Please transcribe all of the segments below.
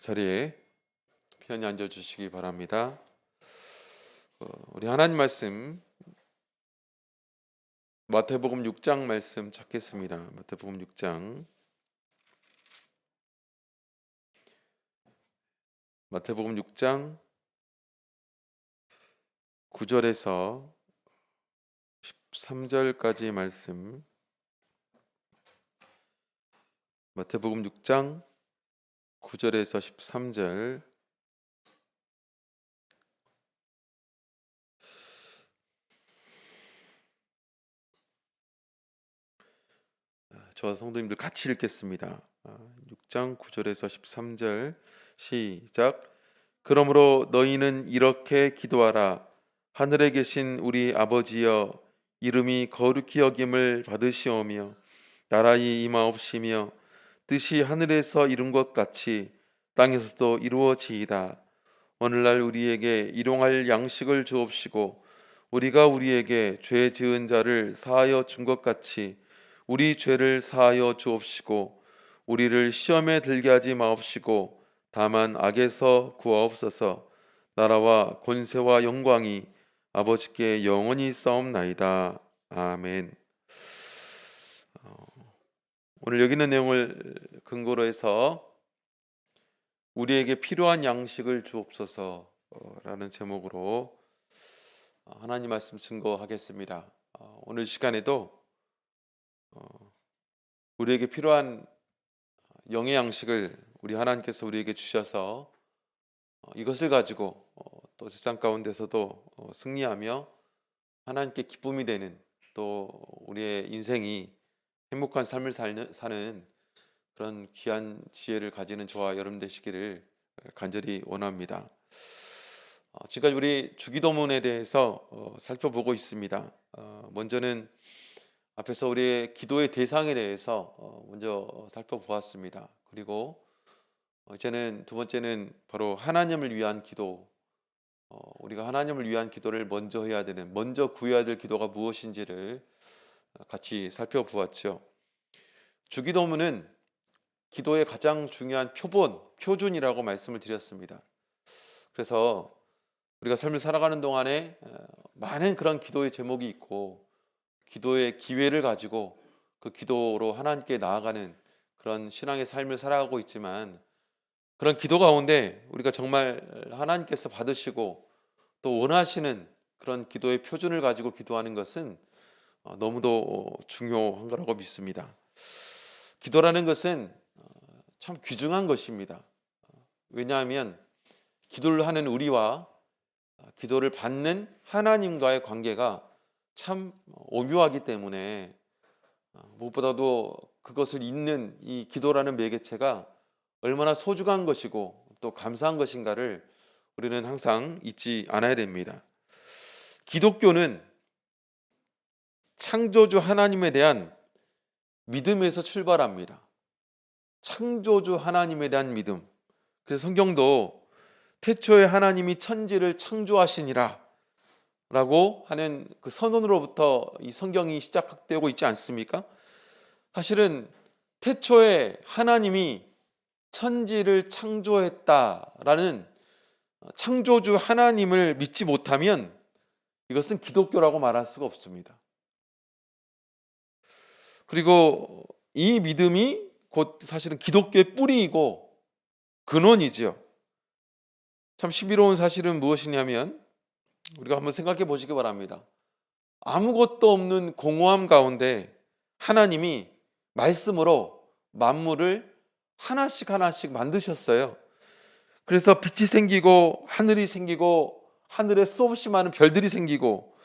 자리에 편히 앉아주시기 바랍니다. 우리 하나님 말씀 마태복음 6장 말씀 찾겠습니다. 마태복음 6장 마태복음 6장 9절에서 13절까지 말씀. 마태복음 6장 9절에서 13절. 저와 성도님들 같이 읽겠습니다. 6장 9절에서 13절 시작. 그러므로 너희는 이렇게 기도하라. 하늘에 계신 우리 아버지여, 이름이 거룩히 여김을 받으시오며 나라의 임하옵시며 뜻이 하늘에서 이룬 것 같이 땅에서도 이루어지이다. 오늘날 우리에게 일용할 양식을 주옵시고 우리가 우리에게 죄 지은 자를 사하여 준 것 같이 우리 죄를 사하여 주옵시고 우리를 시험에 들게 하지 마옵시고 다만 악에서 구하옵소서. 나라와 권세와 영광이 아버지께 영원히 있사옵나이다. 아멘. 오늘 여기 있는 내용을 근거로 해서 우리에게 필요한 양식을 주옵소서라는 제목으로 하나님 말씀 증거하겠습니다. 오늘 시간에도 우리에게 필요한 영의 양식을 우리 하나님께서 우리에게 주셔서 이것을 가지고 또 세상 가운데서도 승리하며 하나님께 기쁨이 되는, 또 우리의 인생이 행복한 삶을 사는 그런 귀한 지혜를 가지는 저와 여러분 되시기를 간절히 원합니다. 지금까지 우리 주기도문에 대해서 살펴보고 있습니다. 먼저는 앞에서 우리의 기도의 대상에 대해서 먼저 살펴보았습니다. 그리고 이제는 두 번째는 바로 하나님을 위한 기도, 우리가 하나님을 위한 기도를 먼저 해야 되는, 먼저 구해야 될 기도가 무엇인지를 같이 살펴보았죠. 주기도문은 기도의 가장 중요한 표준이라고 말씀을 드렸습니다. 그래서 우리가 삶을 살아가는 동안에 많은 그런 기도의 제목이 있고 기도의 기회를 가지고 그 기도로 하나님께 나아가는 그런 신앙의 삶을 살아가고 있지만, 그런 기도 가운데 우리가 정말 하나님께서 받으시고 또 원하시는 그런 기도의 표준을 가지고 기도하는 것은 너무도 중요한 거라고 믿습니다. 기도라는 것은 참 귀중한 것입니다. 왜냐하면 기도를 하는 우리와 기도를 받는 하나님과의 관계가 참 오묘하기 때문에 무엇보다도 그것을 잇는 이 기도라는 매개체가 얼마나 소중한 것이고 또 감사한 것인가를 우리는 항상 잊지 않아야 됩니다. 기독교는 창조주 하나님에 대한 믿음에서 출발합니다. 창조주 하나님에 대한 믿음. 그래서 성경도 태초에 하나님이 천지를 창조하시니라 라고 하는 그 선언으로부터 이 성경이 시작되고 있지 않습니까? 사실은 태초에 하나님이 천지를 창조했다라는 창조주 하나님을 믿지 못하면 이것은 기독교라고 말할 수가 없습니다. 그리고 이 믿음이 곧 사실은 기독교의 뿌리이고 근원이지요. 참 신비로운 사실은 무엇이냐면, 우리가 한번 생각해 보시기 바랍니다. 아무것도 없는 공허함 가운데 하나님이 말씀으로 만물을 하나씩 만드셨어요. 그래서 빛이 생기고 하늘이 생기고 하늘에 수없이 많은 별들이 생기고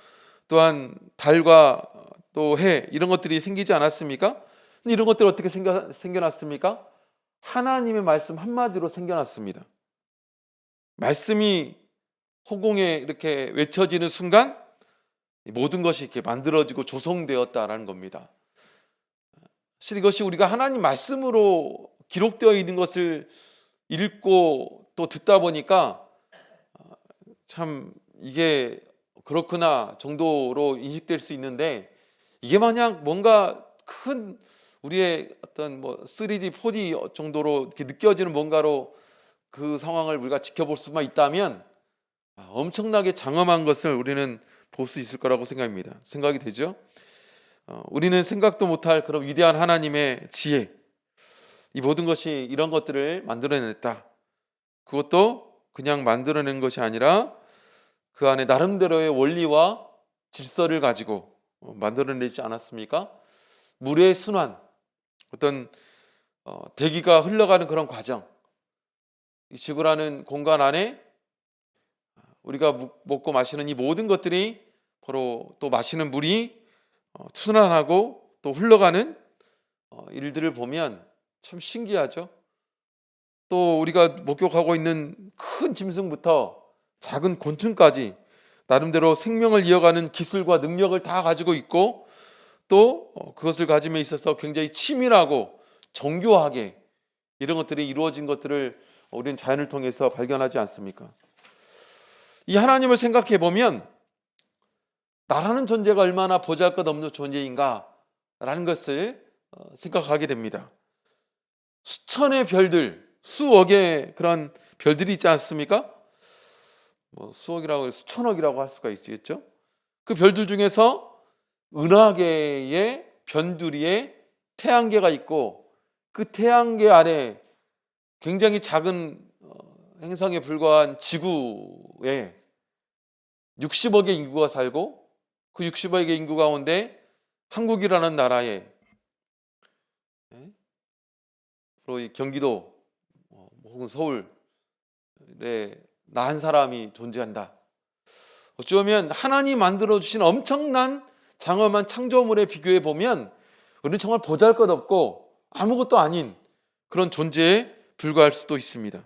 또한 달과 또 해, 이런 것들이 생기지 않았습니까? 이런 것들이 어떻게 생겨났습니까? 하나님의 말씀 한마디로 생겨났습니다. 말씀이 허공에 이렇게 외쳐지는 순간 모든 것이 이렇게 만들어지고 조성되었다라는 겁니다. 사실 이것이 우리가 하나님 말씀으로 기록되어 있는 것을 읽고 또 듣다 보니까 참 이게 그렇구나 정도로 인식될 수 있는데, 이게 마냥 뭔가 큰 우리의 어떤 3D, 4D 정도로 이렇게 느껴지는 뭔가로 그 상황을 우리가 지켜볼 수만 있다면 엄청나게 장엄한 것을 우리는 볼 수 있을 거라고 생각이 되죠. 우리는 생각도 못할 그런 위대한 하나님의 지혜, 이 모든 것이 이런 것들을 만들어냈다. 그것도 그냥 만들어낸 것이 아니라 그 안에 나름대로의 원리와 질서를 가지고 만들어내지 않았습니까? 물의 순환, 어떤 대기가 흘러가는 그런 과정, 이 지구라는 공간 안에 우리가 먹고 마시는 이 모든 것들이 바로 또 마시는 물이 순환하고 또 흘러가는 일들을 보면 참 신기하죠. 또 우리가 목격하고 있는 큰 짐승부터 작은 곤충까지 나름대로 생명을 이어가는 기술과 능력을 다 가지고 있고, 또 그것을 가짐에 있어서 굉장히 치밀하고 정교하게 이런 것들이 이루어진 것들을 우리는 자연을 통해서 발견하지 않습니까? 이 하나님을 생각해 보면 나라는 존재가 얼마나 보잘것없는 존재인가라는 것을 생각하게 됩니다. 수천의 별들, 수억의 그런 별들이 있지 않습니까? 수억이라고 수천억이라고 할 수가 있겠죠. 그 별들 중에서 은하계의 변두리에 태양계가 있고, 그 태양계 아래 굉장히 작은 행성에 불과한 지구에 60억의 인구가 살고, 그 60억의 인구 가운데 한국이라는 나라에 바로 이 경기도 혹은 서울에 나 한 사람이 존재한다. 어쩌면 하나님 만들어주신 엄청난 장엄한 창조물에 비교해 보면 우리는 정말 보잘것없고 아무것도 아닌 그런 존재에 불과할 수도 있습니다.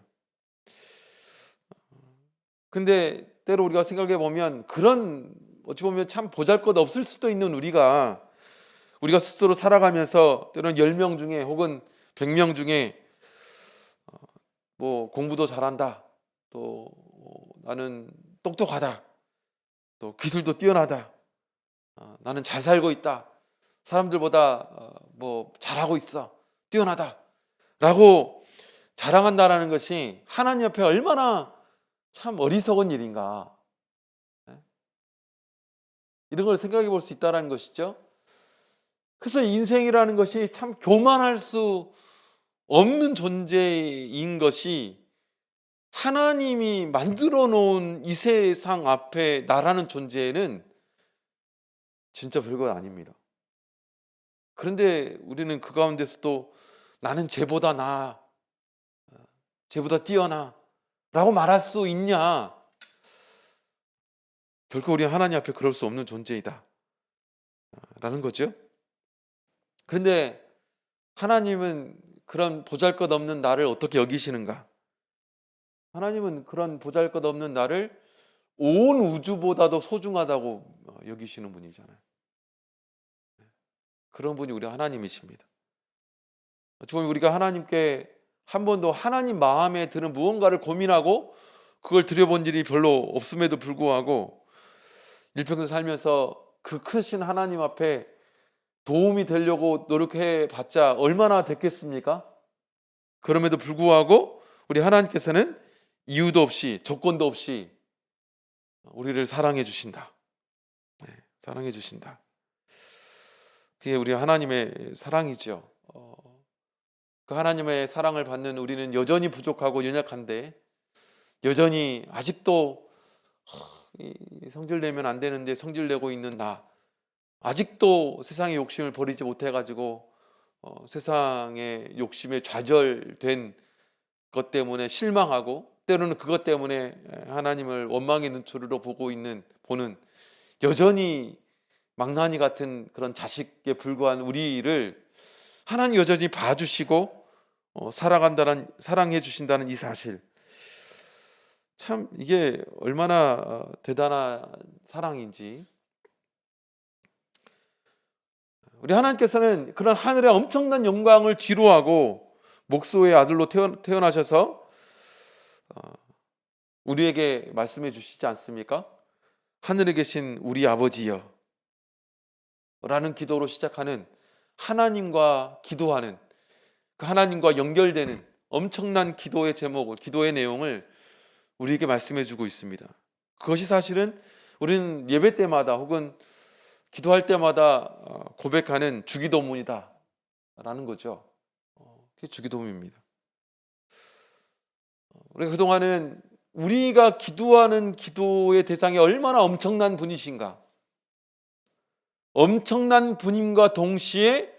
근데 때로 우리가 생각해 보면 그런 어찌 보면 참 보잘것없을 수도 있는 우리가 스스로 살아가면서 때로는 10명 중에 혹은 100명 중에 공부도 잘한다, 또 나는 똑똑하다, 또 기술도 뛰어나다, 나는 잘 살고 있다, 사람들보다 잘하고 있어, 뛰어나다 라고 자랑한다라는 것이 하나님 앞에 얼마나 참 어리석은 일인가, 이런 걸 생각해 볼 수 있다는 것이죠. 그래서 인생이라는 것이 참 교만할 수 없는 존재인 것이, 하나님이 만들어 놓은 이 세상 앞에 나라는 존재는 진짜 별거 아닙니다. 그런데 우리는 그 가운데서도 나는 쟤보다 나아, 쟤보다 뛰어나 라고 말할 수 있냐? 결코 우리 하나님 앞에 그럴 수 없는 존재이다 라는 거죠. 그런데 하나님은 그런 보잘것없는 나를 어떻게 여기시는가? 하나님은 그런 보잘것없는 나를 온 우주보다도 소중하다고 여기시는 분이잖아요. 그런 분이 우리 하나님이십니다. 어찌 보면 우리가 하나님께 한 번도 하나님 마음에 드는 무언가를 고민하고 그걸 드려본 일이 별로 없음에도 불구하고 일평생 살면서 그 크신 하나님 앞에 도움이 되려고 노력해 봤자 얼마나 됐겠습니까? 그럼에도 불구하고 우리 하나님께서는 이유도 없이 조건도 없이 우리를 사랑해 주신다. 사랑해 주신다. 그게 우리 하나님의 사랑이죠. 그 하나님의 사랑을 받는 우리는 여전히 부족하고 연약한데, 여전히 아직도 성질 내면 안 되는데 성질 내고 있는 나, 아직도 세상의 욕심을 버리지 못해가지고 세상의 욕심에 좌절된 것 때문에 실망하고, 때로는 그것 때문에 하나님을 원망의 눈초리로 보는 여전히 망나니 같은 그런 자식에 불과한 우리를 하나님 여전히 봐주시고 사랑해 주신다는 이 사실, 참 이게 얼마나 대단한 사랑인지. 우리 하나님께서는 그런 하늘의 엄청난 영광을 뒤로하고 목소의 아들로 태어나셔서 우리에게 말씀해 주시지 않습니까? 하늘에 계신 우리 아버지여 라는 기도로 시작하는, 하나님과 기도하는, 그 하나님과 연결되는 엄청난 기도의 제목을, 기도의 내용을 우리에게 말씀해 주고 있습니다. 그것이 사실은 우리는 예배 때마다 혹은 기도할 때마다 고백하는 주기도문이다 라는 거죠. 그게 주기도문입니다. 우리가 그동안은 우리가 기도하는 기도의 대상이 얼마나 엄청난 분이신가, 엄청난 분임과 동시에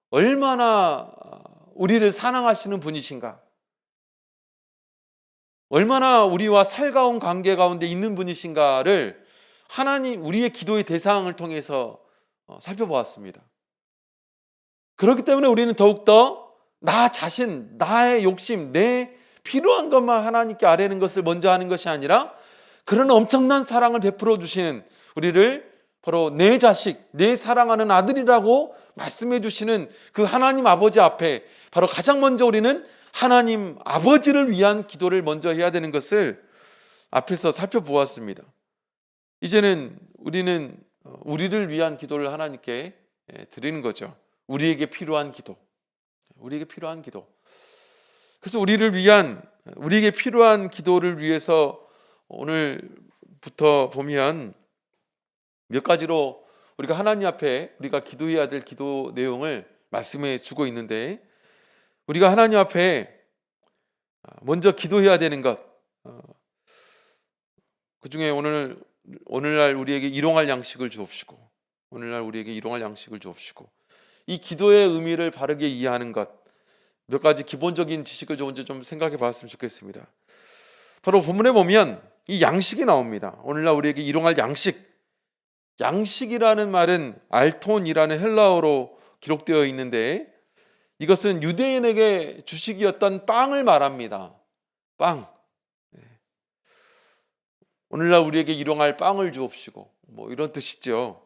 얼마나 우리를 사랑하시는 분이신가, 얼마나 우리와 살가운 관계 가운데 있는 분이신가를 하나님, 우리의 기도의 대상을 통해서 살펴보았습니다. 그렇기 때문에 우리는 더욱더 나 자신, 나의 욕심, 내 필요한 것만 하나님께 아뢰는 것을 먼저 하는 것이 아니라 그런 엄청난 사랑을 베풀어 주시는 우리를 바로 내 자식, 내 사랑하는 아들이라고 말씀해 주시는 그 하나님 아버지 앞에 바로 가장 먼저 우리는 하나님 아버지를 위한 기도를 먼저 해야 되는 것을 앞에서 살펴보았습니다. 이제는 우리는 우리를 위한 기도를 하나님께 드리는 거죠. 우리에게 필요한 기도, 우리에게 필요한 기도. 그래서 우리에게 필요한 기도를 위해서 오늘부터 보면 몇 가지로 우리가 하나님 앞에 우리가 기도해야 될 기도 내용을 말씀해 주고 있는데, 우리가 하나님 앞에 먼저 기도해야 되는 것, 그 중에 오늘날 우리에게 일용할 양식을 주옵시고, 오늘날 우리에게 일용할 양식을 주옵시고, 이 기도의 의미를 바르게 이해하는 것, 몇 가지 기본적인 지식을 먼저 좀 생각해 봤으면 좋겠습니다. 바로 본문에 보면 이 양식이 나옵니다. 오늘날 우리에게 일용할 양식, 양식이라는 말은 알톤이라는 헬라어로 기록되어 있는데, 이것은 유대인에게 주식이었던 빵을 말합니다. 빵. 오늘날 우리에게 일용할 빵을 주옵시고, 이런 뜻이죠.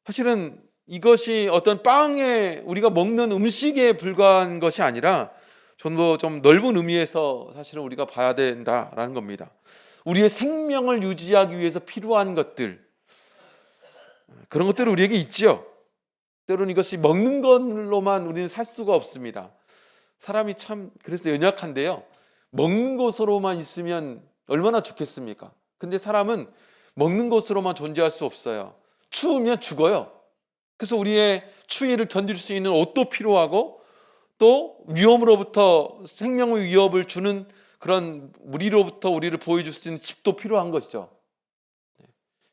사실은 이것이 어떤 빵에 우리가 먹는 음식에 불과한 것이 아니라 좀 더 좀 넓은 의미에서 사실은 우리가 봐야 된다라는 겁니다. 우리의 생명을 유지하기 위해서 필요한 것들, 그런 것들은 우리에게 있죠. 때로는 이것이 먹는 걸로만 우리는 살 수가 없습니다. 사람이 참 그래서 연약한데요, 먹는 것으로만 있으면 얼마나 좋겠습니까? 근데 사람은 먹는 것으로만 존재할 수 없어요. 추우면 죽어요. 그래서 우리의 추위를 견딜 수 있는 옷도 필요하고, 또 위험으로부터 생명의 위협을 주는 그런 무리로부터 우리를 보호해줄 수 있는 집도 필요한 것이죠.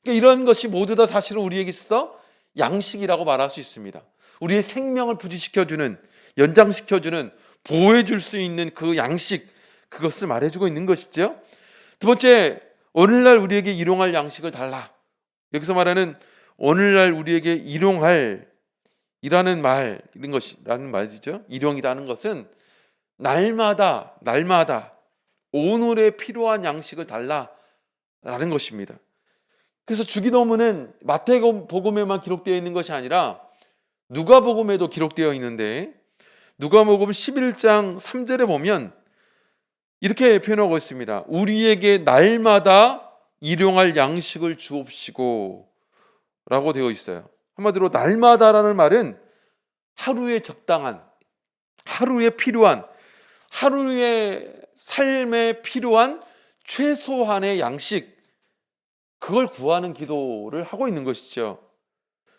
그러니까 이런 것이 모두 다 사실은 우리에게 있어 양식이라고 말할 수 있습니다. 우리의 생명을 부지시켜주는, 연장시켜주는, 보호해줄 수 있는 그 양식, 그것을 말해주고 있는 것이죠. 두 번째, 오늘날 우리에게 일용할 양식을 달라. 여기서 말하는 오늘날 우리에게 일용할 이라는 라는 말이죠. 일용이라는 것은 날마다 오늘에 필요한 양식을 달라라는 것입니다. 그래서 주기도문은 마태복음에만 기록되어 있는 것이 아니라 누가복음에도 기록되어 있는데, 누가복음 11장 3절에 보면 이렇게 표현하고 있습니다. 우리에게 날마다 일용할 양식을 주옵시고 라고 되어 있어요. 한마디로 날마다라는 말은 하루에 적당한, 하루에 필요한, 하루의 삶에 필요한 최소한의 양식, 그걸 구하는 기도를 하고 있는 것이죠.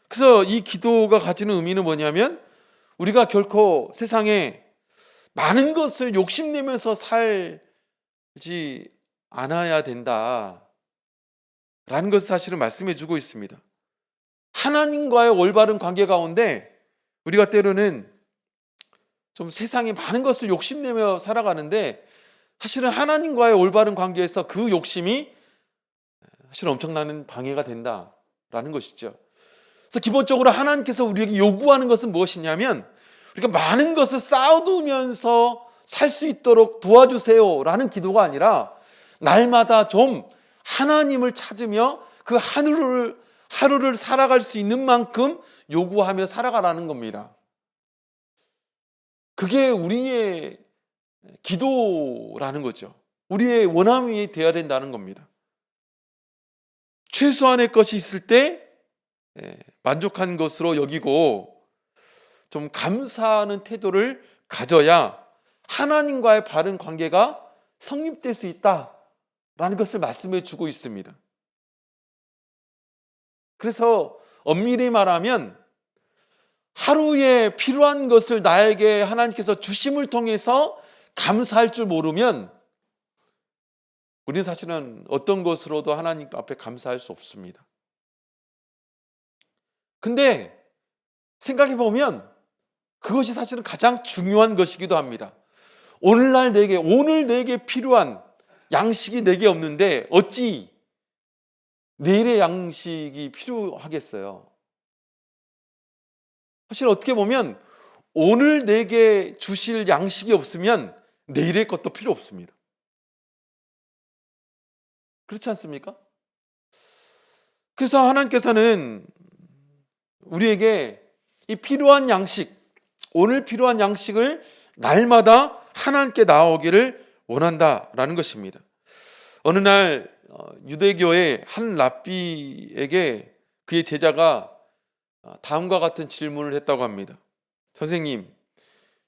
그래서 이 기도가 가지는 의미는 뭐냐면, 우리가 결코 세상에 많은 것을 욕심내면서 살지 않아야 된다라는 것을 사실은 말씀해 주고 있습니다. 하나님과의 올바른 관계 가운데 우리가 때로는 좀 세상에 많은 것을 욕심내며 살아가는데, 사실은 하나님과의 올바른 관계에서 그 욕심이 사실 엄청나는 방해가 된다라는 것이죠. 그래서 기본적으로 하나님께서 우리에게 요구하는 것은 무엇이냐면, 우리가 많은 것을 쌓아두면서 살 수 있도록 도와주세요 라는 기도가 아니라, 날마다 좀 하나님을 찾으며 그 하루를 살아갈 수 있는 만큼 요구하며 살아가라는 겁니다. 그게 우리의 기도라는 거죠. 우리의 원함이 되어야 된다는 겁니다. 최소한의 것이 있을 때 만족한 것으로 여기고 좀 감사하는 태도를 가져야 하나님과의 바른 관계가 성립될 수 있다라는 것을 말씀해 주고 있습니다. 그래서 엄밀히 말하면 하루에 필요한 것을 나에게 하나님께서 주심을 통해서 감사할 줄 모르면 우리는 사실은 어떤 것으로도 하나님 앞에 감사할 수 없습니다. 근데 생각해 보면 그것이 사실은 가장 중요한 것이기도 합니다. 오늘 내게 필요한 양식이 내게 없는데 어찌 내일의 양식이 필요하겠어요? 사실 어떻게 보면 오늘 내게 주실 양식이 없으면 내일의 것도 필요 없습니다. 그렇지 않습니까? 그래서 하나님께서는 우리에게 이 필요한 양식, 오늘 필요한 양식을 날마다 하나님께 나오기를 원한다라는 것입니다. 어느 날 유대교의 한 랍비에게 그의 제자가 다음과 같은 질문을 했다고 합니다. 선생님,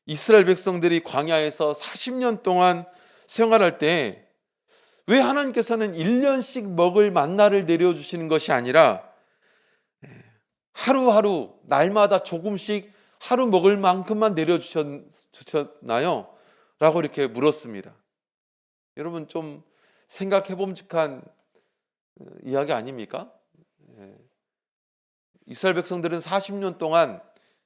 이스라엘 백성들이 광야에서 40년 동안 생활할 때 왜 하나님께서는 1년씩 먹을 만나를 내려주시는 것이 아니라 하루하루 날마다 조금씩 하루 먹을 만큼만 내려주셨나요? 라고 이렇게 물었습니다. 여러분 좀 생각해 봄직한 이야기 아닙니까? 이스라엘 백성들은 40년 동안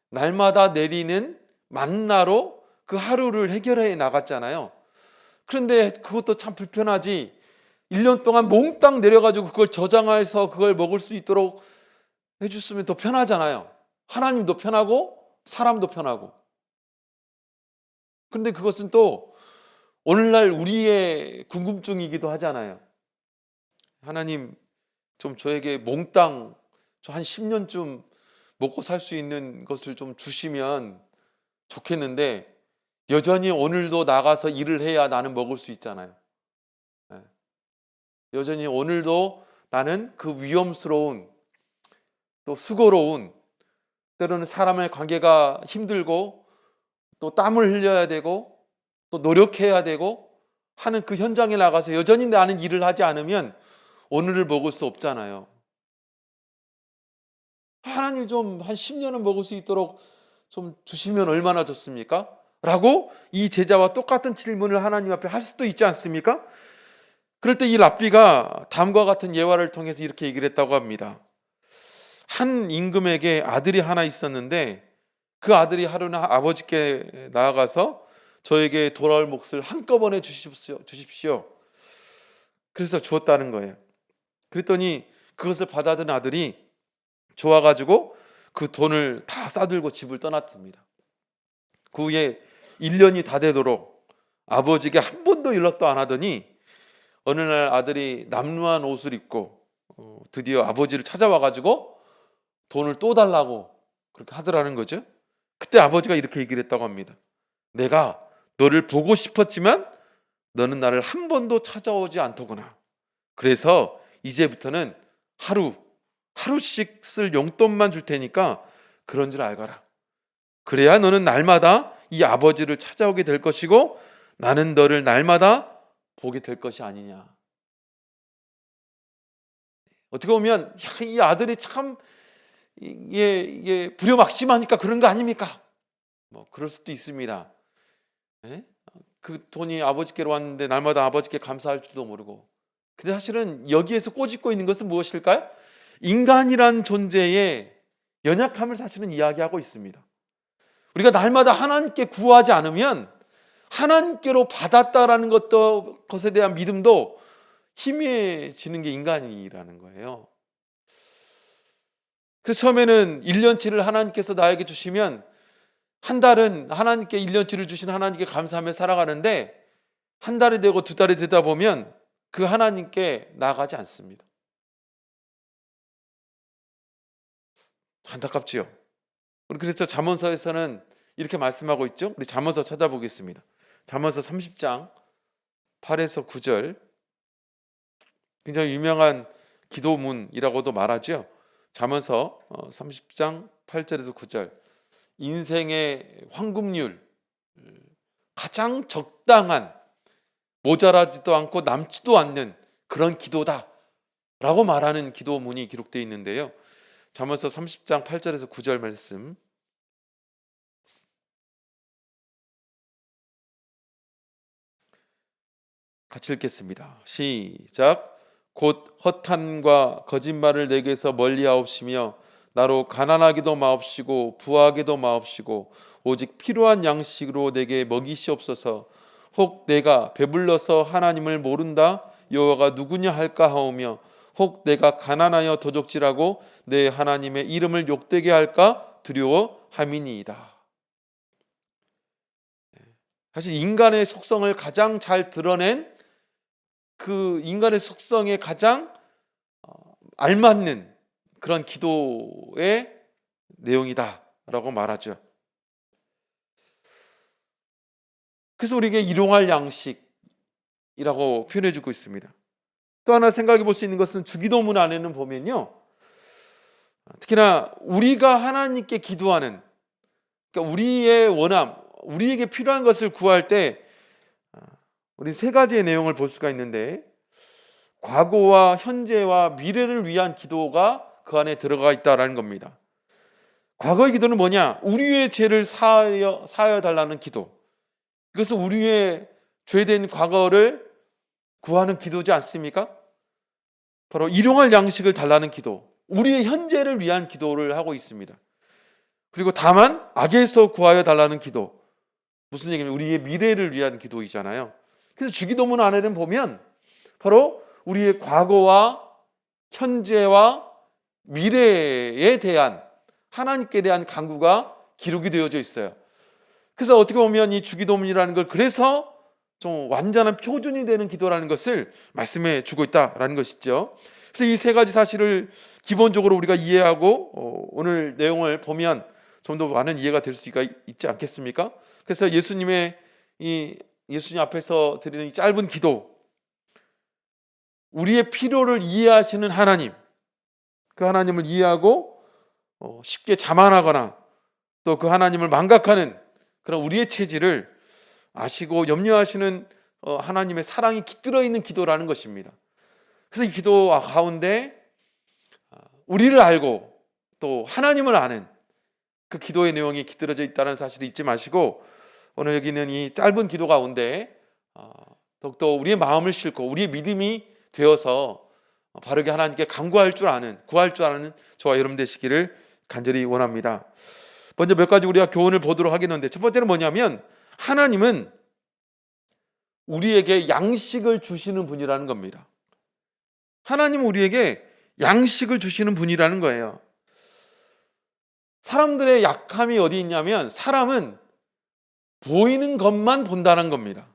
날마다 내리는 만나로 그 하루를 해결해 나갔잖아요. 그런데 그것도 참 불편하지. 1년 동안 몽땅 내려가지고 그걸 저장해서 그걸 먹을 수 있도록 해줬으면 더 편하잖아요. 하나님도 편하고 사람도 편하고. 그런데 그것은 또 오늘날 우리의 궁금증이기도 하잖아요. 하나님 좀 저에게 몽땅 한 10년쯤 먹고 살 수 있는 것을 좀 주시면 좋겠는데 여전히 오늘도 나가서 일을 해야 나는 먹을 수 있잖아요. 여전히 오늘도 나는 그 위험스러운 또 수고로운 때로는 사람의 관계가 힘들고 또 땀을 흘려야 되고 또 노력해야 되고 하는 그 현장에 나가서 여전히 나는 일을 하지 않으면 오늘을 먹을 수 없잖아요. 하나님 좀 한 10년은 먹을 수 있도록 좀 주시면 얼마나 좋습니까? 라고 이 제자와 똑같은 질문을 하나님 앞에 할 수도 있지 않습니까? 그럴 때 이 랍비가 다음과 같은 예화를 통해서 이렇게 얘기를 했다고 합니다. 한 임금에게 아들이 하나 있었는데 그 아들이 하루는 아버지께 나아가서 저에게 돌아올 몫을 한꺼번에 주십시오. 그래서 주었다는 거예요. 그랬더니 그것을 받아든 아들이 좋아가지고 그 돈을 다 싸들고 집을 떠났습니다. 그 후에 1년이 다 되도록 아버지에게 한 번도 연락도 안 하더니 어느 날 아들이 남루한 옷을 입고 드디어 아버지를 찾아와가지고 돈을 또 달라고 그렇게 하더라는 거죠. 그때 아버지가 이렇게 얘기를 했다고 합니다. 내가 너를 보고 싶었지만 너는 나를 한 번도 찾아오지 않더구나. 그래서 이제부터는 하루씩 쓸 용돈만 줄 테니까 그런 줄 알거라. 그래야 너는 날마다 이 아버지를 찾아오게 될 것이고 나는 너를 날마다 보게 될 것이 아니냐. 어떻게 보면 이 아들이 참 이게 불효막심하니까 그런 거 아닙니까? 뭐 그럴 수도 있습니다. 예? 그 돈이 아버지께로 왔는데 날마다 아버지께 감사할 줄도 모르고. 근데 사실은 여기에서 꼬집고 있는 것은 무엇일까요? 인간이란 존재의 연약함을 사실은 이야기하고 있습니다. 우리가 날마다 하나님께 구하지 않으면 하나님께로 받았다라는 것에 대한 믿음도 희미해지는 게 인간이라는 거예요. 그래서 처음에는 1년치를 하나님께서 나에게 주시면 한 달은 하나님께 1년치를 주신 하나님께 감사하며 살아가는데 한 달이 되고 두 달이 되다 보면 그 하나님께 나아가지 않습니다. 안타깝지요. 그래서 잠언서에서는 이렇게 말씀하고 있죠. 우리 잠언서 찾아보겠습니다. 잠언서 30장 8에서 9절, 굉장히 유명한 기도문이라고도 말하죠. 잠언서 30장 8절에서 9절, 인생의 황금률, 가장 적당한, 모자라지도 않고 남지도 않는 그런 기도다라고 말하는 기도문이 기록되어 있는데요. 잠언서 30장 8절에서 9절 말씀 같이 읽겠습니다. 시작. 곧 허탄과 거짓말을 내게서 멀리하옵시며 나로 가난하기도 마옵시고 부하게도 마옵시고 오직 필요한 양식으로 내게 먹이시옵소서. 혹 내가 배불러서 하나님을 모른다 여호와가 누구냐 할까 하오며 혹 내가 가난하여 도적질하고 내 하나님의 이름을 욕되게 할까 두려워함이니이다. 사실 인간의 속성을 가장 잘 드러낸, 그 인간의 속성에 가장 알맞는 그런 기도의 내용이다라고 말하죠. 그래서 우리에게 일용할 양식이라고 표현해주고 있습니다. 또 하나 생각해 볼 수 있는 것은 주기도문 안에는 보면요, 특히나 우리가 하나님께 기도하는, 그러니까 우리의 원함, 우리에게 필요한 것을 구할 때 우리 세 가지의 내용을 볼 수가 있는데, 과거와 현재와 미래를 위한 기도가 그 안에 들어가 있다라는 겁니다. 과거의 기도는 뭐냐? 우리의 죄를 사하여 달라는 기도. 이것은 우리의 죄된 과거를 구하는 기도지 않습니까? 바로 일용할 양식을 달라는 기도, 우리의 현재를 위한 기도를 하고 있습니다. 그리고 다만 악에서 구하여 달라는 기도, 무슨 얘기냐면 우리의 미래를 위한 기도이잖아요. 그래서 주기도문 안에는 보면 바로 우리의 과거와 현재와 미래에 대한, 하나님께 대한 간구가 기록이 되어져 있어요. 그래서 어떻게 보면 이 주기도문이라는 걸 그래서 좀 완전한 표준이 되는 기도라는 것을 말씀해 주고 있다라는 것이죠. 그래서 이 세 가지 사실을 기본적으로 우리가 이해하고 오늘 내용을 보면 좀 더 많은 이해가 될 수가 있지 않겠습니까? 그래서 예수님 앞에서 드리는 이 짧은 기도, 우리의 필요를 이해하시는 하나님, 그 하나님을 이해하고 쉽게 자만하거나 또 그 하나님을 망각하는 그런 우리의 체질을 아시고 염려하시는 하나님의 사랑이 깃들어 있는 기도라는 것입니다. 그래서 이 기도 가운데 우리를 알고 또 하나님을 아는 그 기도의 내용이 깃들어져 있다는 사실을 잊지 마시고, 오늘 여기 있는 이 짧은 기도 가운데 더욱더 우리의 마음을 싣고 우리의 믿음이 되어서 바르게 하나님께 간구할 줄 아는, 구할 줄 아는 저와 여러분 되시기를 간절히 원합니다. 먼저 몇 가지 우리가 교훈을 보도록 하겠는데, 첫 번째는 뭐냐면 하나님은 우리에게 양식을 주시는 분이라는 겁니다. 하나님은 우리에게 양식을 주시는 분이라는 거예요. 사람들의 약함이 어디 있냐면 사람은 보이는 것만 본다는 겁니다.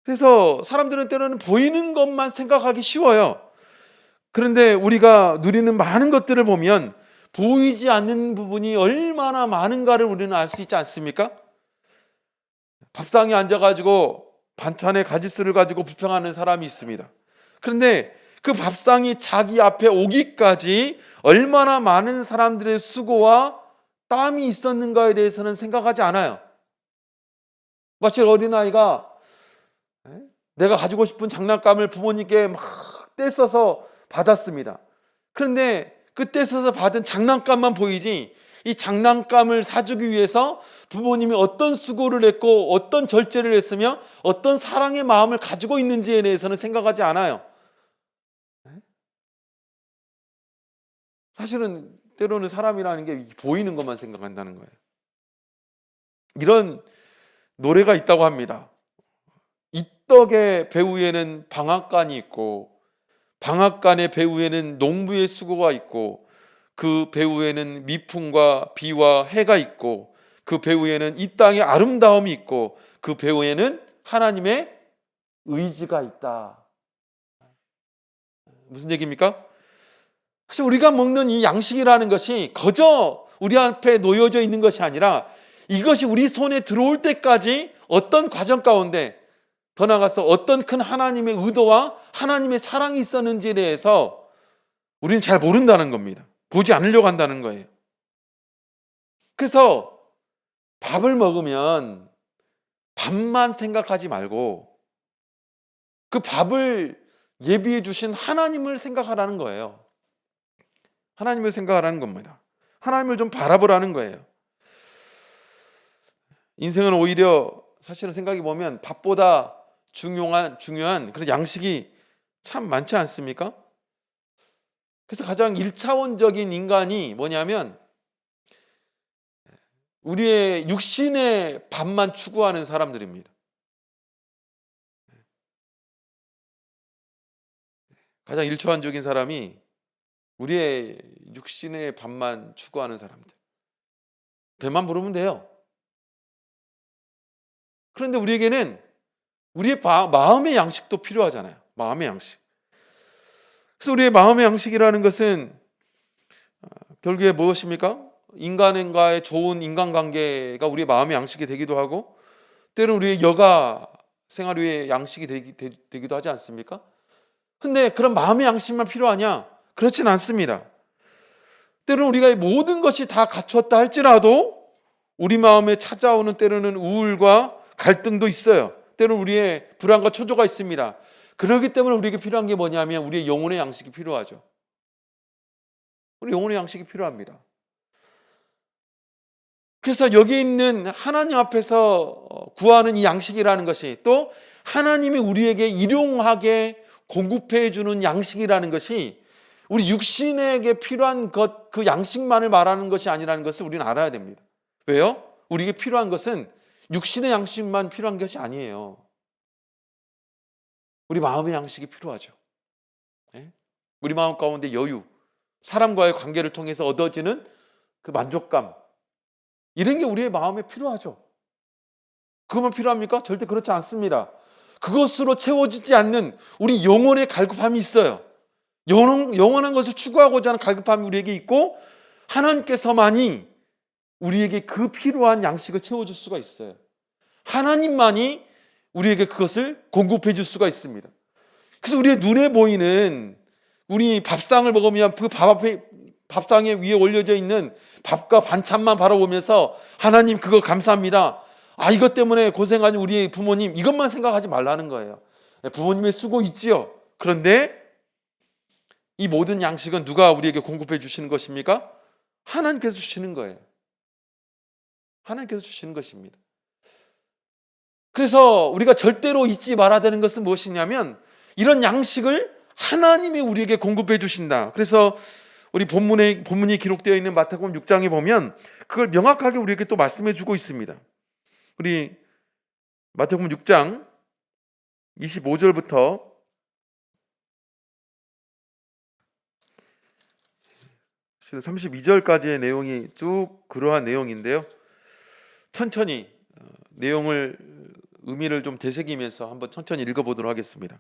그래서 사람들은 때로는 보이는 것만 생각하기 쉬워요. 그런데 우리가 누리는 많은 것들을 보면 보이지 않는 부분이 얼마나 많은가를 우리는 알 수 있지 않습니까? 밥상에 앉아가지고 반찬에 가짓수를 가지고 불평하는 사람이 있습니다. 그런데 그 밥상이 자기 앞에 오기까지 얼마나 많은 사람들의 수고와 땀이 있었는가에 대해서는 생각하지 않아요. 마치 어린아이가 내가 가지고 싶은 장난감을 부모님께 막 떼써서 받았습니다. 그런데 그 떼써서 받은 장난감만 보이지, 이 장난감을 사주기 위해서 부모님이 어떤 수고를 했고 어떤 절제를 했으며 어떤 사랑의 마음을 가지고 있는지에 대해서는 생각하지 않아요. 사실은 때로는 사람이라는 게 보이는 것만 생각한다는 거예요. 이런 노래가 있다고 합니다. 이 떡의 배후에는 방앗간이 있고 방앗간의 배후에는 농부의 수고가 있고 그 배후에는 미풍과 비와 해가 있고 그 배후에는 이 땅의 아름다움이 있고 그 배후에는 하나님의 의지가 있다. 무슨 얘기입니까? 사실 우리가 먹는 이 양식이라는 것이 거저 우리 앞에 놓여져 있는 것이 아니라 이것이 우리 손에 들어올 때까지 어떤 과정 가운데, 더 나아가서 어떤 큰 하나님의 의도와 하나님의 사랑이 있었는지에 대해서 우리는 잘 모른다는 겁니다. 보지 않으려고 한다는 거예요. 그래서 밥을 먹으면 밥만 생각하지 말고 그 밥을 예비해 주신 하나님을 생각하라는 거예요. 하나님을 생각하라는 겁니다. 하나님을 좀 바라보라는 거예요. 인생은 오히려 사실은 생각해 보면 밥보다 중요한 그런 양식이 참 많지 않습니까? 그래서 가장 1차원적인 인간이 뭐냐면 우리의 육신의 밥만 추구하는 사람들입니다. 가장 1차원적인 사람이 우리의 육신의 밥만 추구하는 사람들. 배만 부르면 돼요. 그런데 우리에게는 우리의 마음의 양식도 필요하잖아요. 마음의 양식. 그래서 우리의 마음의 양식이라는 것은 결국에 무엇입니까? 인간과의 좋은 인간관계가 우리의 마음의 양식이 되기도 하고 때로는 우리의 여가 생활 위의 양식이 되기도 하지 않습니까? 근데 그런 마음의 양식만 필요하냐? 그렇진 않습니다. 때로는 우리가 모든 것이 다 갖췄다 할지라도 우리 마음에 찾아오는 때로는 우울과 갈등도 있어요. 때로는 우리의 불안과 초조가 있습니다. 그렇기 때문에 우리에게 필요한 게 뭐냐면 우리의 영혼의 양식이 필요하죠. 우리 영혼의 양식이 필요합니다. 그래서 여기 있는 하나님 앞에서 구하는 이 양식이라는 것이 또 하나님이 우리에게 일용하게 공급해 주는 양식이라는 것이 우리 육신에게 필요한 것, 그 양식만을 말하는 것이 아니라는 것을 우리는 알아야 됩니다. 왜요? 우리에게 필요한 것은 육신의 양식만 필요한 것이 아니에요. 우리 마음의 양식이 필요하죠. 우리 마음 가운데 여유, 사람과의 관계를 통해서 얻어지는 그 만족감, 이런 게 우리의 마음에 필요하죠. 그것만 필요합니까? 절대 그렇지 않습니다. 그것으로 채워지지 않는 우리 영혼의 갈급함이 있어요. 영원한 것을 추구하고자 하는 갈급함이 우리에게 있고 하나님께서만이 우리에게 그 필요한 양식을 채워줄 수가 있어요. 하나님만이 우리에게 그것을 공급해 줄 수가 있습니다. 그래서 우리의 눈에 보이는 우리 밥상을 먹으면 그 밥상에 위에 올려져 있는 밥과 반찬만 바라보면서 하나님 그거 감사합니다. 이것 때문에 고생하는 우리 부모님 이것만 생각하지 말라는 거예요. 부모님의 수고 있지요. 그런데 이 모든 양식은 누가 우리에게 공급해 주시는 것입니까? 하나님께서 주시는 거예요. 하나님께서 주시는 것입니다. 그래서 우리가 절대로 잊지 말아야 되는 것은 무엇이냐면 이런 양식을 하나님이 우리에게 공급해 주신다. 그래서 우리 본문이 기록되어 있는 마태복음 6장에 보면 그걸 명확하게 우리에게 또 말씀해 주고 있습니다. 우리 마태복음 6장 25절부터 32절까지의 내용이 쭉 그러한 내용인데요. 천천히 의미를 좀 되새기면서 한번 천천히 읽어보도록 하겠습니다.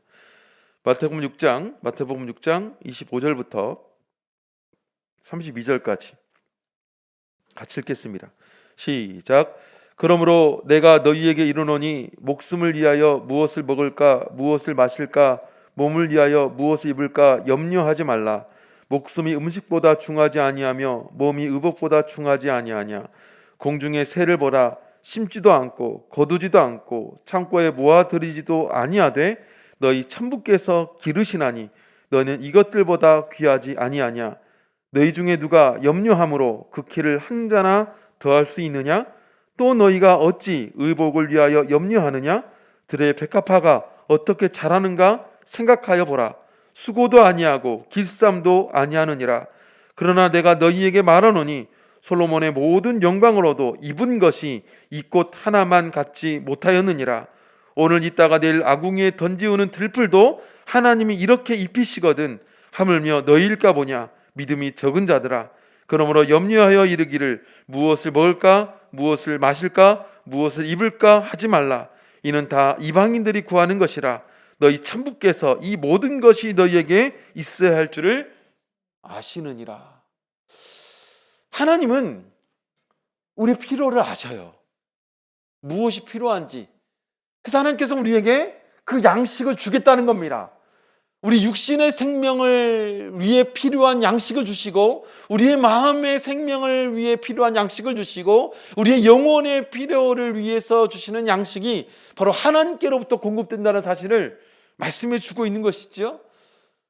마태복음 6장 25절부터 32절까지 같이 읽겠습니다. 시작. 그러므로 내가 너희에게 이르노니 목숨을 위하여 무엇을 먹을까 무엇을 마실까 몸을 위하여 무엇을 입을까 염려하지 말라. 목숨이 음식보다 중하지 아니하며 몸이 의복보다 중하지 아니하냐. 공중의 새를 보라. 심지도 않고 거두지도 않고 창고에 모아들이지도 아니하되 너희 천부께서 기르시나니 너는 이것들보다 귀하지 아니하냐. 너희 중에 누가 염려함으로 그 키를 한 자나 더할 수 있느냐? 또 너희가 어찌 의복을 위하여 염려하느냐? 들의 백합화가 어떻게 자라는가 생각하여 보라. 수고도 아니하고 길쌈도 아니하느니라. 그러나 내가 너희에게 말하노니 솔로몬의 모든 영광으로도 입은 것이 이 꽃 하나만 갖지 못하였느니라. 오늘 있다가 내일 아궁이에 던지우는 들풀도 하나님이 이렇게 입히시거든 하물며 너희일까 보냐. 믿음이 적은 자들아. 그러므로 염려하여 이르기를 무엇을 먹을까 무엇을 마실까 무엇을 입을까 하지 말라. 이는 다 이방인들이 구하는 것이라. 너희 천부께서 이 모든 것이 너희에게 있어야 할 줄을 아시느니라. 하나님은 우리의 필요를 아셔요. 무엇이 필요한지. 그래서 하나님께서 우리에게 그 양식을 주겠다는 겁니다. 우리 육신의 생명을 위해 필요한 양식을 주시고, 우리의 마음의 생명을 위해 필요한 양식을 주시고, 우리의 영혼의 필요를 위해서 주시는 양식이 바로 하나님께로부터 공급된다는 사실을 말씀해 주고 있는 것이죠.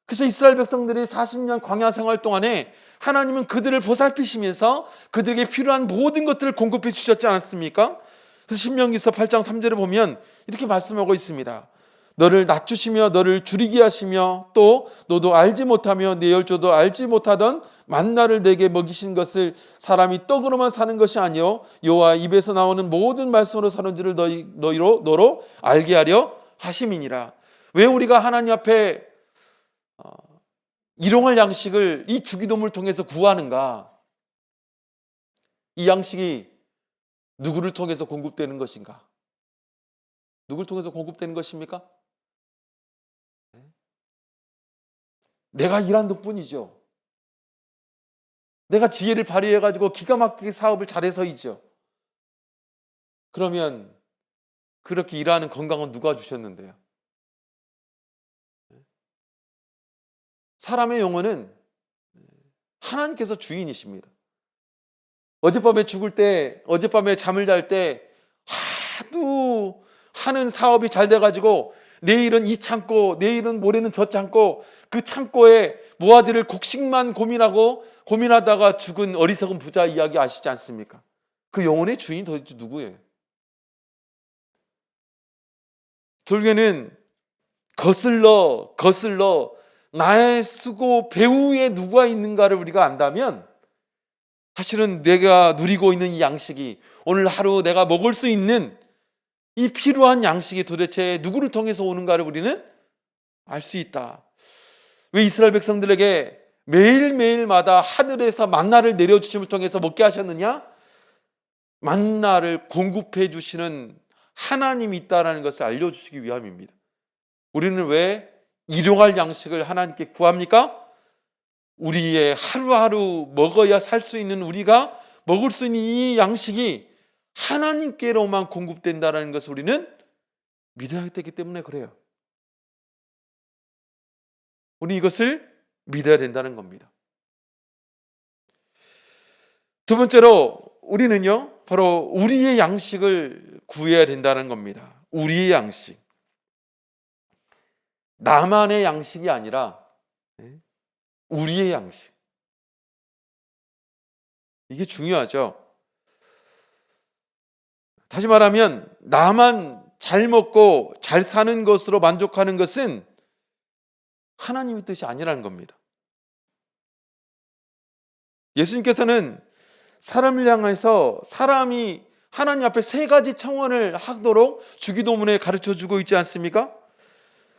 그래서 이스라엘 백성들이 40년 광야 생활 동안에 하나님은 그들을 보살피시면서 그들에게 필요한 모든 것들을 공급해 주셨지 않았습니까? 그래서 신명기서 8장 3절에 보면 이렇게 말씀하고 있습니다. 너를 낮추시며 너를 줄이게 하시며 또 너도 알지 못하며 내 열조도 알지 못하던 만나를 내게 먹이신 것을 사람이 떡으로만 사는 것이 아니요 여호와 입에서 나오는 모든 말씀으로 사는 줄을 너로 알게 하려 하심이니라. 왜 우리가 하나님 앞에 일용할 양식을 이 주기도문을 통해서 구하는가? 이 양식이 누구를 통해서 공급되는 것인가? 누구를 통해서 공급되는 것입니까? 내가 일한 덕분이죠. 내가 지혜를 발휘해가지고 기가 막히게 사업을 잘해서이죠. 그러면 그렇게 일하는 건강은 누가 주셨는데요? 사람의 영혼은 하나님께서 주인이십니다. 어젯밤에 잠을 잘 때 하도 하는 사업이 잘 돼가지고 내일은 이 창고, 내일은 모레는 저 창고, 그 창고에 모아들을 곡식만 고민하다가 죽은 어리석은 부자 이야기 아시지 않습니까? 그 영혼의 주인이 도대체 누구예요? 결국에는 거슬러 나의 수고 배후에 누가 있는가를 우리가 안다면 사실은 내가 누리고 있는 이 양식이, 오늘 하루 내가 먹을 수 있는 이 필요한 양식이 도대체 누구를 통해서 오는가를 우리는 알 수 있다. 왜 이스라엘 백성들에게 매일매일마다 하늘에서 만나를 내려주심을 통해서 먹게 하셨느냐? 만나를 공급해 주시는 하나님이 있다는 것을 알려주시기 위함입니다. 우리는 왜 일용할 양식을 하나님께 구합니까? 우리의 하루하루 먹어야 살 수 있는, 우리가 먹을 수 있는 이 양식이 하나님께로만 공급된다는 것을 우리는 믿어야 되기 때문에 그래요. 우리 이것을 믿어야 된다는 겁니다. 두 번째로 우리는요, 바로 우리의 양식을 구해야 된다는 겁니다. 우리의 양식. 나만의 양식이 아니라 우리의 양식. 이게 중요하죠. 다시 말하면 나만 잘 먹고 잘 사는 것으로 만족하는 것은 하나님의 뜻이 아니라는 겁니다. 예수님께서는 사람을 향해서 사람이 하나님 앞에 세 가지 청원을 하도록 주기도문에 가르쳐주고 있지 않습니까?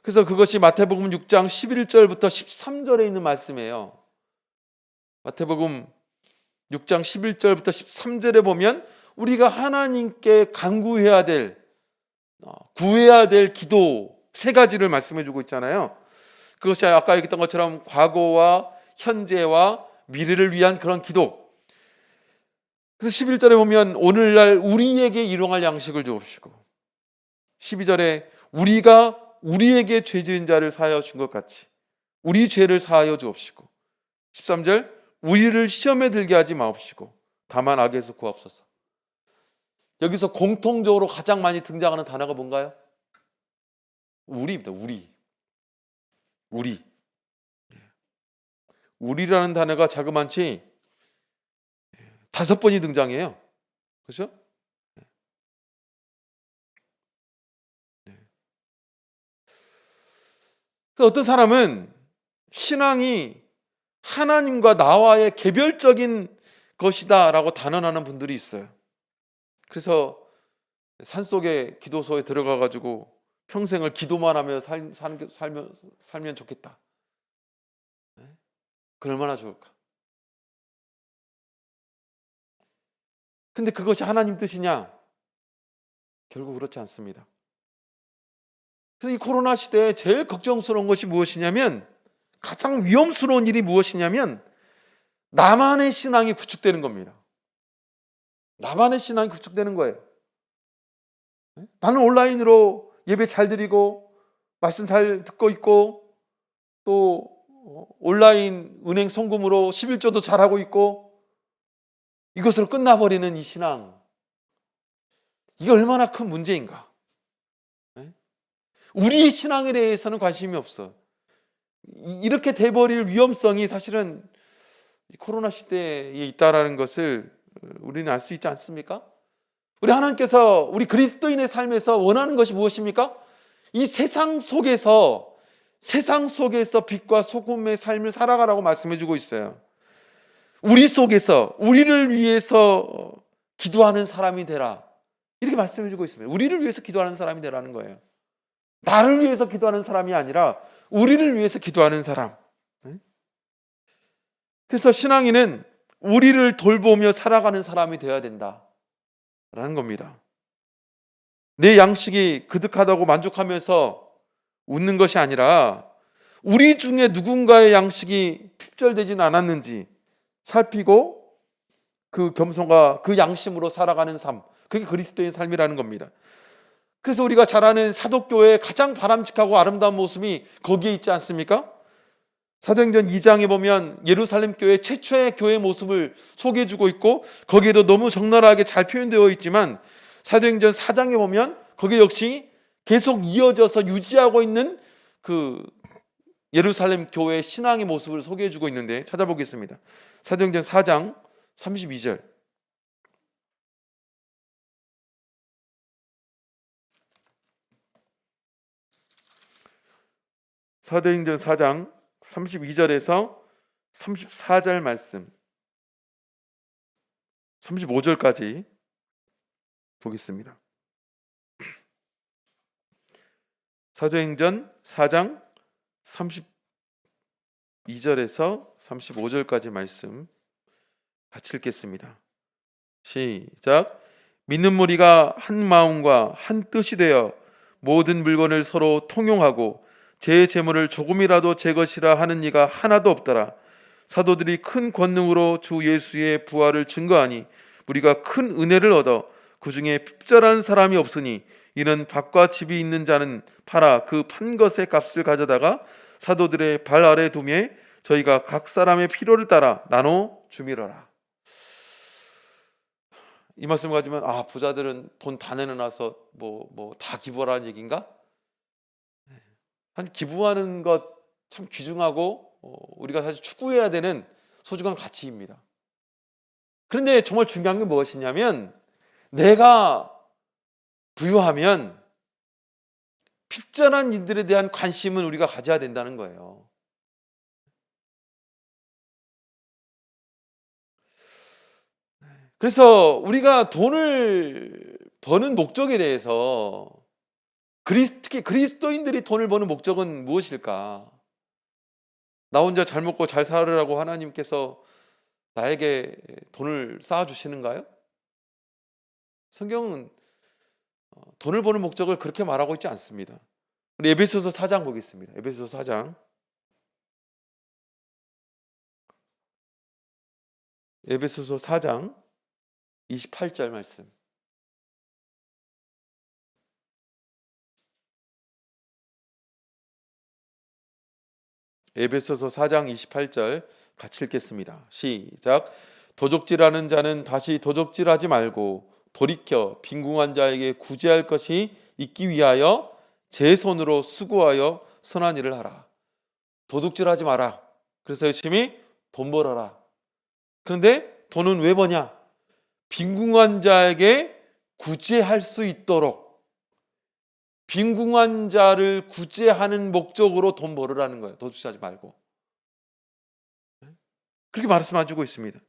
그래서 그것이 마태복음 6장 11절부터 13절에 있는 말씀이에요. 마태복음 6장 11절부터 13절에 보면 우리가 하나님께 간구해야 될, 구해야 될 기도 세 가지를 말씀해 주고 있잖아요. 그것이 아까 얘기했던 것처럼 과거와 현재와 미래를 위한 그런 기도. 그래서 11절에 보면 오늘날 우리에게 일용할 양식을 주옵시고, 12절에 우리가 우리에게 죄 지은 자를 사하여 준 것 같이 우리 죄를 사하여 주옵시고, 13절 우리를 시험에 들게 하지 마옵시고 다만 악에서 구하옵소서. 여기서 공통적으로 가장 많이 등장하는 단어가 뭔가요? 우리입니다. 우리. 우리라는 단어가 자그만치 5번이 등장해요. 그렇죠? 어떤 사람은 신앙이 하나님과 나와의 개별적인 것이다 라고 단언하는 분들이 있어요. 그래서 산속에 기도소에 들어가 가지고 평생을 기도만 하며 살면 좋겠다. 그 얼마나 좋을까? 근데 그것이 하나님 뜻이냐? 결국 그렇지 않습니다. 그래서 이 코로나 시대에 제일 걱정스러운 것이 무엇이냐면, 가장 위험스러운 일이 무엇이냐면 나만의 신앙이 구축되는 겁니다. 나만의 신앙이 구축되는 거예요. 나는 온라인으로 예배 잘 드리고 말씀 잘 듣고 있고 또 온라인 은행 송금으로 11조도 잘하고 있고 이것으로 끝나버리는 이 신앙, 이게 얼마나 큰 문제인가. 우리의 신앙에 대해서는 관심이 없어. 이렇게 돼버릴 위험성이 사실은 코로나 시대에 있다라는 것을 우리는 알 수 있지 않습니까? 우리 하나님께서 우리 그리스도인의 삶에서 원하는 것이 무엇입니까? 이 세상 속에서 빛과 소금의 삶을 살아가라고 말씀해주고 있어요. 우리 속에서 우리를 위해서 기도하는 사람이 되라, 이렇게 말씀해주고 있습니다. 우리를 위해서 기도하는 사람이 되라는 거예요. 나를 위해서 기도하는 사람이 아니라 우리를 위해서 기도하는 사람. 그래서 신앙인은 우리를 돌보며 살아가는 사람이 되어야 된다라는 겁니다. 내 양식이 그득하다고 만족하면서 웃는 것이 아니라 우리 중에 누군가의 양식이 핍절되지는 않았는지 살피고 그 겸손과 그 양심으로 살아가는 삶, 그게 그리스도인 삶이라는 겁니다. 그래서 우리가 잘 아는 사도교회의 가장 바람직하고 아름다운 모습이 거기에 있지 않습니까? 사도행전 2장에 보면 예루살렘 교회 최초의 교회 모습을 소개해주고 있고 거기에도 너무 적나라하게 잘 표현되어 있지만 사도행전 4장에 보면 거기 역시 계속 이어져서 유지하고 있는 그 예루살렘 교회의 신앙의 모습을 소개해주고 있는데 찾아보겠습니다. 사도행전 4장 32절. 사도행전 4장 32절에서 34절 말씀, 35절까지 보겠습니다. 사도행전 4장 32절에서 35절까지 말씀 같이 읽겠습니다. 시작. 믿는 무리가 한 마음과 한 뜻이 되어 모든 물건을 서로 통용하고 제 재물을 조금이라도 제 것이라 하는 이가 하나도 없더라. 사도들이 큰 권능으로 주 예수의 부활을 증거하니 우리가 큰 은혜를 얻어 그 중에 핍절한 사람이 없으니 이는 밭과 집이 있는 자는 팔아 그 판 것의 값을 가져다가 사도들의 발 아래 두매 저희가 각 사람의 필요를 따라 나눠 주미러라. 이 말씀 가지면 부자들은 돈 다 내놔서 뭐 다 기부하라는 얘기인가? 한 기부하는 것 참 귀중하고 우리가 사실 추구해야 되는 소중한 가치입니다. 그런데 정말 중요한 게 무엇이냐면 내가 부유하면 핍절한 이들에 대한 관심은 우리가 가져야 된다는 거예요. 그래서 우리가 돈을 버는 목적에 대해서 특히 그리스도인들이 돈을 버는 목적은 무엇일까? 나 혼자 잘 먹고 잘 살으라고 하나님께서 나에게 돈을 쌓아주시는가요? 성경은 돈을 버는 목적을 그렇게 말하고 있지 않습니다. 우리 에베소서 4장 보겠습니다. 에베소서 4장. 에베소서 4장 28절 말씀. 에베소서 4장 28절 같이 읽겠습니다. 시작. 도적질하는 자는 다시 도적질하지 말고 돌이켜 빈궁한 자에게 구제할 것이 있기 위하여 제 손으로 수고하여 선한 일을 하라. 도둑질하지 마라. 그래서 열심히 돈 벌어라. 그런데 돈은 왜 버냐? 빈궁한 자에게 구제할 수 있도록, 빈궁한 자를 구제하는 목적으로 돈 벌으라는 거예요. 도둑질하지 말고. 그렇게 말씀해주고 있습니다.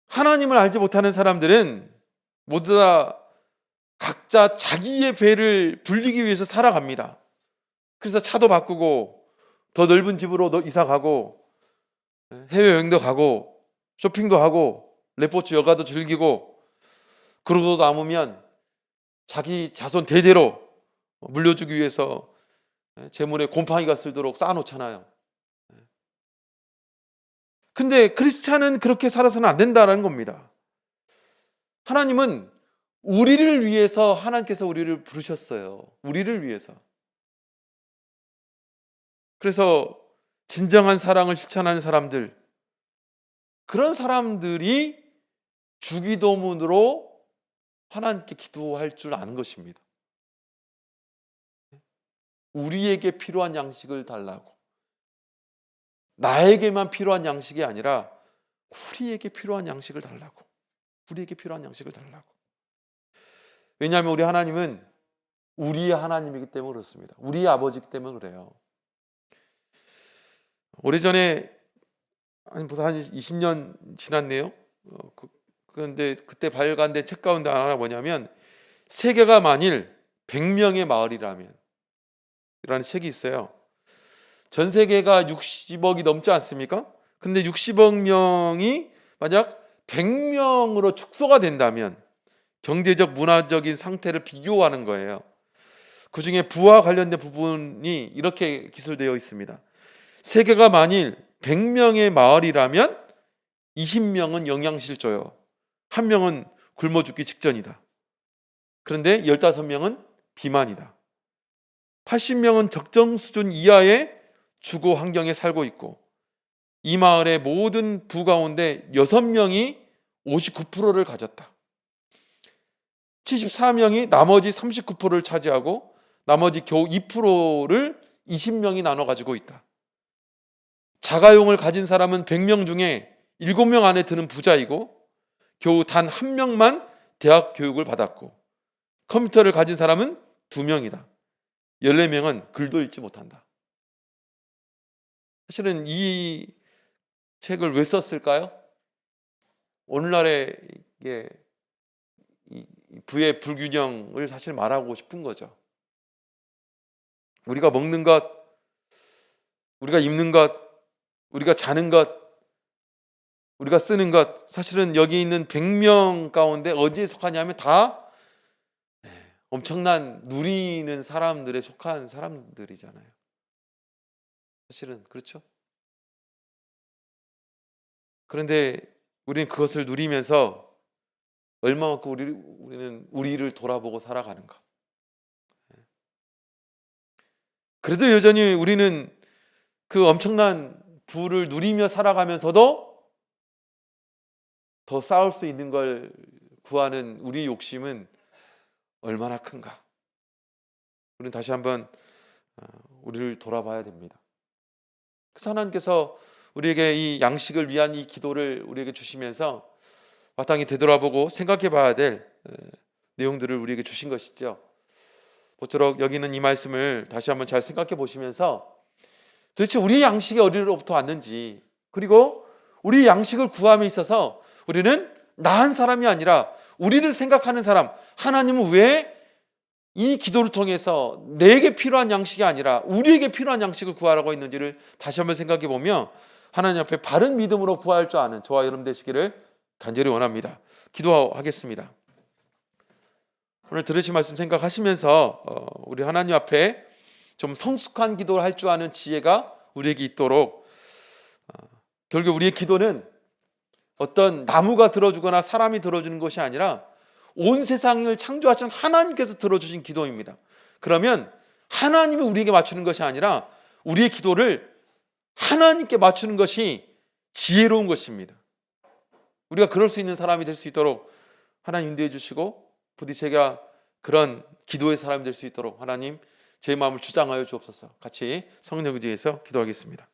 하나님을 알지 못하는 사람들은 모두 다 각자 자기의 배를 불리기 위해서 살아갑니다. 그래서 차도 바꾸고 더 넓은 집으로 이사 가고 해외여행도 가고 쇼핑도 하고 레포츠 여가도 즐기고 그러고 남으면 자기 자손 대대로 물려주기 위해서 재물에 곰팡이가 쓸도록 쌓아놓잖아요. 근데 크리스찬은 그렇게 살아서는 안 된다는 겁니다. 하나님은 우리를 위해서 하나님께서 우리를 부르셨어요. 우리를 위해서. 그래서 진정한 사랑을 실천하는 사람들, 그런 사람들이 주기도문으로 하나님께 기도할 줄 아는 것입니다. 우리에게 필요한 양식을 달라고, 나에게만 필요한 양식이 아니라 우리에게 필요한 양식을 달라고, 우리에게 필요한 양식을 달라고. 왜냐하면 우리 하나님은 우리의 하나님이기 때문에 그렇습니다. 우리의 아버지이기 때문에 그래요. 오래전에 한 20년 지났네요. 그런데 그때 발간된 책 가운데 하나가 뭐냐면, 세계가 만일 100명의 마을이라면 이라는 책이 있어요. 전 세계가 60억이 넘지 않습니까? 근데 60억 명이 만약 100명으로 축소가 된다면 경제적, 문화적인 상태를 비교하는 거예요. 그 중에 부와 관련된 부분이 이렇게 기술되어 있습니다. 세계가 만일 100명의 마을이라면 20명은 영양실조요. 1명은 굶어 죽기 직전이다. 그런데 15명은 비만이다. 80명은 적정 수준 이하의 주거 환경에 살고 있고, 이 마을의 모든 부 가운데 6명이 59%를 가졌다. 74명이 나머지 39%를 차지하고 나머지 겨우 2%를 20명이 나눠 가지고 있다. 자가용을 가진 사람은 100명 중에 7명 안에 드는 부자이고 겨우 단 1명만 대학 교육을 받았고, 컴퓨터를 가진 사람은 2명이다. 14명은 글도 읽지 못한다. 사실은 이 책을 왜 썼을까요? 오늘날의 이 부의 불균형을 사실 말하고 싶은 거죠. 우리가 먹는 것, 우리가 입는 것, 우리가 자는 것, 우리가 쓰는 것, 사실은 여기 있는 100명 가운데 어디에 속하냐면 다 엄청난 누리는 사람들에 속한 사람들이잖아요. 사실은 그렇죠. 그런데 우리는 그것을 누리면서 얼마만큼 우리는 우리를 돌아보고 살아가는가. 그래도 여전히 우리는 그 엄청난 부를 누리며 살아가면서도 더 쌓을 수 있는 걸 구하는 우리의 욕심은 얼마나 큰가. 우리는 다시 한번 우리를 돌아봐야 됩니다. 그래서 하나님께서 우리에게 이 양식을 위한 이 기도를 우리에게 주시면서 마땅히 되돌아보고 생각해 봐야 될 내용들을 우리에게 주신 것이죠. 모쪼록 여기는 이 말씀을 다시 한번 잘 생각해 보시면서 도대체 우리의 양식이 어디로부터 왔는지, 그리고 우리의 양식을 구함에 있어서 우리는 나한 사람이 아니라 우리를 생각하는 사람, 하나님은 왜 이 기도를 통해서 내게 필요한 양식이 아니라 우리에게 필요한 양식을 구하라고 했는지를 다시 한번 생각해 보며 하나님 앞에 바른 믿음으로 구할 줄 아는 저와 여러분 되시기를 간절히 원합니다. 기도하겠습니다. 오늘 들으신 말씀 생각하시면서 우리 하나님 앞에 좀 성숙한 기도를 할 줄 아는 지혜가 우리에게 있도록, 결국 우리의 기도는 어떤 나무가 들어주거나 사람이 들어주는 것이 아니라 온 세상을 창조하신 하나님께서 들어주신 기도입니다. 그러면 하나님이 우리에게 맞추는 것이 아니라 우리의 기도를 하나님께 맞추는 것이 지혜로운 것입니다. 우리가 그럴 수 있는 사람이 될 수 있도록 하나님 인도해 주시고, 부디 제가 그런 기도의 사람이 될 수 있도록 하나님 제 마음을 주장하여 주옵소서. 같이 성령 의지에서 기도하겠습니다.